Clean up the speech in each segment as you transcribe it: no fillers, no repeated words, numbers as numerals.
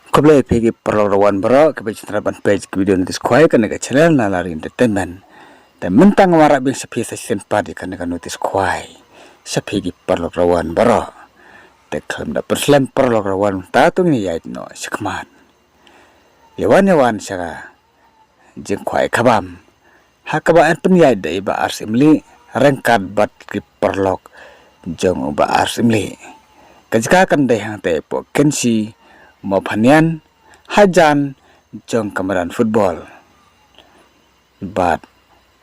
Kublai pegi perlawan bro ke pencerapan page video notis kuai kan ke channel nalari entertainment dan mentang warak bing sepi sesen padi kan notis kuai sepegi perlawan bro teklem da perslam perlawan tatung ni yait no sekman yawan syaga jeng kuai kabam hakabaan pun yait da iba arsimli rengkat bat ki perlok jeng uba arsimli kajka kan deh hang te po kensi mau panian hajan jong kamaran football bat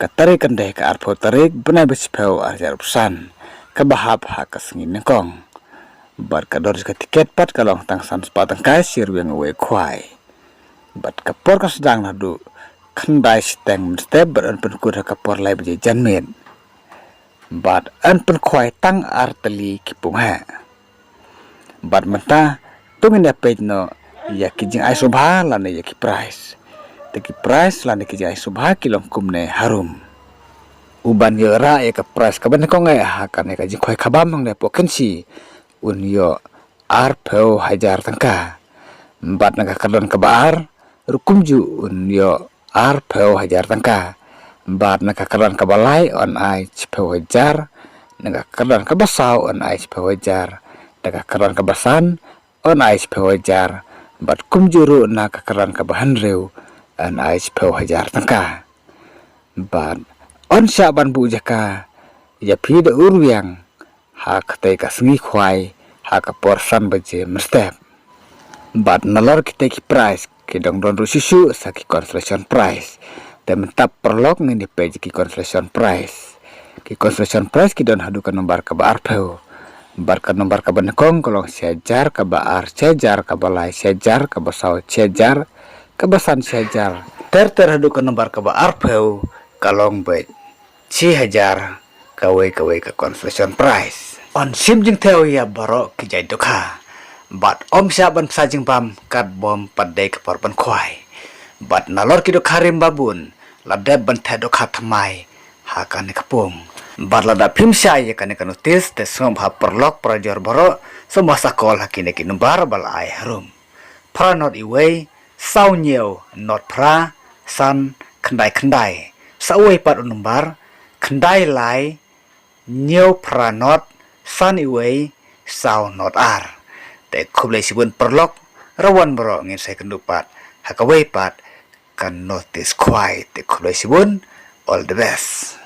katarik kendai ke arpo tarik benar besipau arjar pesan kebahap hak kesengin nekong bat kador ke tiket pat kalong tangsan sepatang kasir yang uwe kuai bat kapor kesedang nadu kendai steng step beran penkuda kapor lai beje janmin bat an pen kuai tang arteli kipung ha bat mentah tungin dapat no ya kijing ai subha lane ya ki price lane kijing ai subha kilong kumne harum uban yora ya ka price ka ban ko ngai ha kan ka jing khoi khabam mang ne pokensi un yo arpo hajar tangka bat naga kadon ka bar rukumju un yo arpo hajar tangka bat naga kadon ka balai on ai chpo hajar naga kadon ka basau on ai chpo hajar naga kadon ka basan on ais pewajar bat kumjuru na kakaran kabahan reu an ais pewajar tangka bat on syaban bu jaka ya pida urwiang ha katai kasngi khwai ha kaporsan baje mestep bat nalor kita ki price ki dong don rususu saki constellation price dan mentap perlok ngini page ki constellation price ki don hadukan nomor kabar peu barkan nomor kaban kong kolong sejar ke baar sejar ke balai sejar ke basau sejar ke basan sejar terhadu ke nomor ke baar peu kalong baik si hajar kawe ke constellation price on sim jing teo ya baro kijai dokha bat om syaban sajing pam kat bom padai ke porban kwai bat nalor ki dokharim babun ladab ban tha dokha thamai hakan kapung barlada film syai kan notis te som ha perlok prajor baro semua sakol hakine ki numbar bal ai harum pra not iway sau nhiều not pra san khandai sauwe pat numbar khandai lai nhiều pra not san iway sau not ar te khublai sibun perlok rawan baro ngin sai kendupat hakawe pat kan notis kwai te khublai sibun all the best.